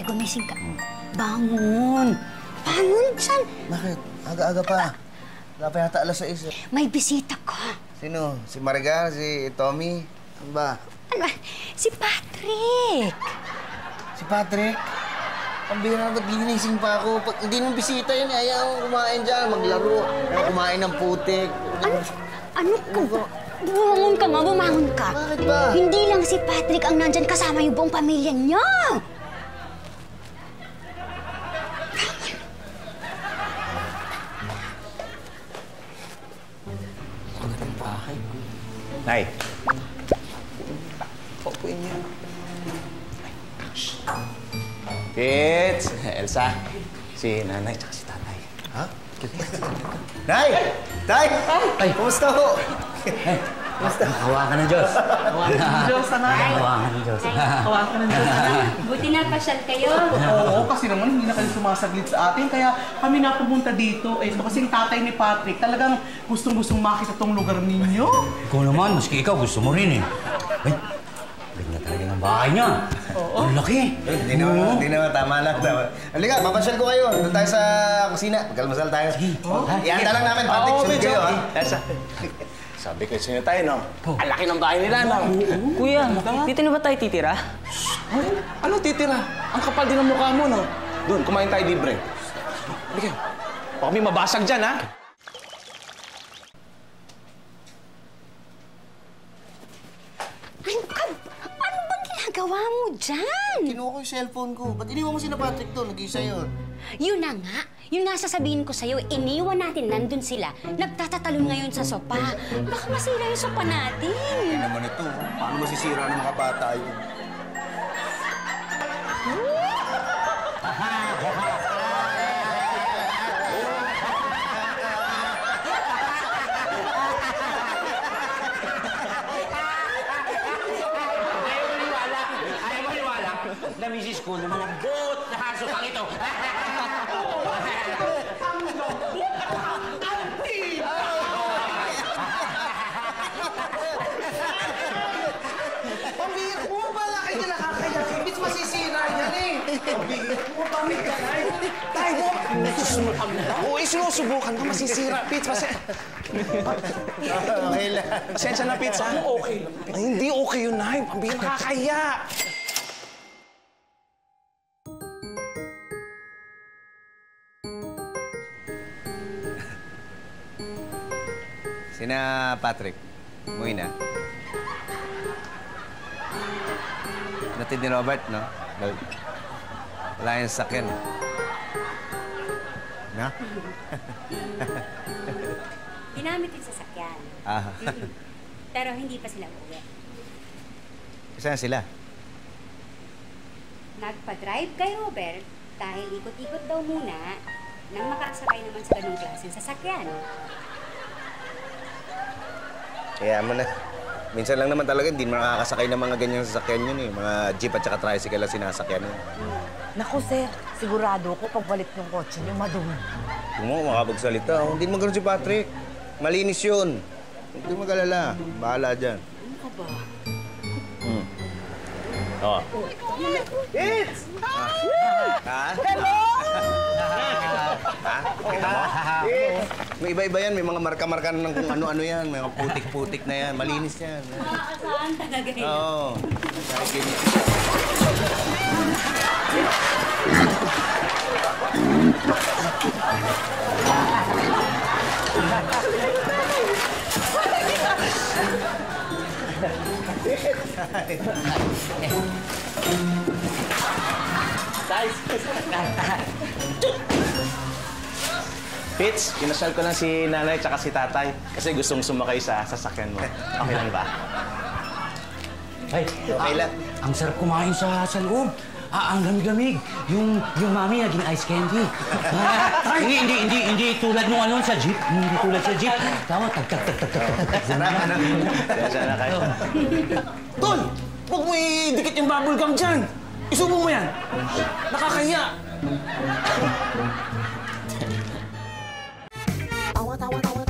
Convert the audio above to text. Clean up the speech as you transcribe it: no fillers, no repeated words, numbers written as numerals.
gumising ka. Bangon! Bangon dyan! Bakit? Aga-aga pa. Wala pa yata alas 6. May bisita ka. Sino? Si Maricar? Si Tommy? Ano ba? Ano? Si Patrick! Si Patrick? Ang bihira, naglinising pa ako. Pag hindi nung bisita yun, ayaw kumain dyan, maglaro. Ayaw kumain ng putik. Ano ka ba? Bumangon ka nga, bumangon ka. Bakit ba? Hindi lang si Patrick ang nandyan kasama yung buong pamilya niya. Nay. Paupuin niyo. Kids! Elsa, si nanay at si tatay. Ha? Nay! Tay! Ay! Kumusta ho? Basta. Hawakan ng Diyos. Hawakan ng Diyos, nanay. Hawakan ng Diyos. Hawakan ng Diyos, nanay. Buti na pasyal kayo. Oo, kasi naman hindi na kayo sumasaglit sa atin. Kaya kami na pumunta dito. Ito kasi yung tatay ni Patrick talagang gustong-gustong makita tong lugar ninyo. Ikaw naman, maski ikaw gusto mo rin eh. Ay, ganda talaga ng bahay niya. Oo. Ang laki. Hindi naman. Tama lang. Halika, papasyal ko kayo. Doon tayo sa kusina. Magkalmasal tayo. Ihanda lang namin, Patrick. Sunod kayo, ha? Elsa. Sabi ko sa inyo tayo, no? Ang laki ng bahay nila, no? Kuya, dito na ba tayo titira? Ano titira? Ang kapal din ng mukha mo, no? Doon, kumain tayo libre. Halika. Baka kami mabasag dyan, ha? Ano bang ginagawa mo dyan? Kinuha ko yung cellphone ko. Ba't iniwan mo si na Patrick doon? Nag-isa yun. Yun na nga. Yung nasa sabihin ko sa'yo, iniwan natin nandun sila. Nagtatatalon ngayon sa sopa. Baka masira yung sopa natin. Ano naman ito? Paano masisira ng mga bata yun? Ayaw maniwala na misis ko na malambot na hasukang ito. Pambihira mo ba na kayo nakakaya? Imbis masisira yan eh. Pambihira mo, pamit ka na. Tayo mo! Nagsusubukan mo. Oo, sinusubukan ka. Masisira, Pits. Okay lang. Pasensya na, Pits, ha? Okay lang. Ay, hindi okay yun, Nay. Pambihira, nakakaya. Sina Patrick, umuwi na. Natid ni Robert, no? Wala yung sakyan. Na? Ginamit yung sasakyan. Pero hindi pa sila uwi. Saan sila? Nagpa-drive kay Robert dahil ikot-ikot daw muna nang makasakay naman sa ganung klaseng sasakyan. Kaya mo na. Minsan lang naman talaga, hindi mo nakakasakay ng mga ganyang sasakyan yun eh. Mga jeep at saka tricycle lang sinasakyan yun. Naku, sir. Sigurado ko pagbalik ng kotse niyo, madumi. Kung mo makapagsalita, hindi mo ganun si Patrick. Malinis yun. Hindi mo mag-alala. Bahala dyan. Ano ka ba? Oo. It's! Ha? Hello! Ha? May iba-iba yan. May mga marka-marka ng kung ano-ano yan. May mga putik-putik na yan. Malinis yan. Saan talaga yun? Oo. Pits, pinasal ko lang si nanay at si tatay kasi gustong sumakay sa sasakyan mo. Okay lang ba? Ay, Okay lang. ang sarap kumain sa loob. Ang lamig-lamig. Yung mami naging ice candy. Hindi tulad nung ano sa jeep. Hindi tulad sa jeep. Tawa, tag. Sana kayo. Tol! Huwag mo idikit yung bubble gum dyan! Isubo mo yan! Nakakaya! Awat.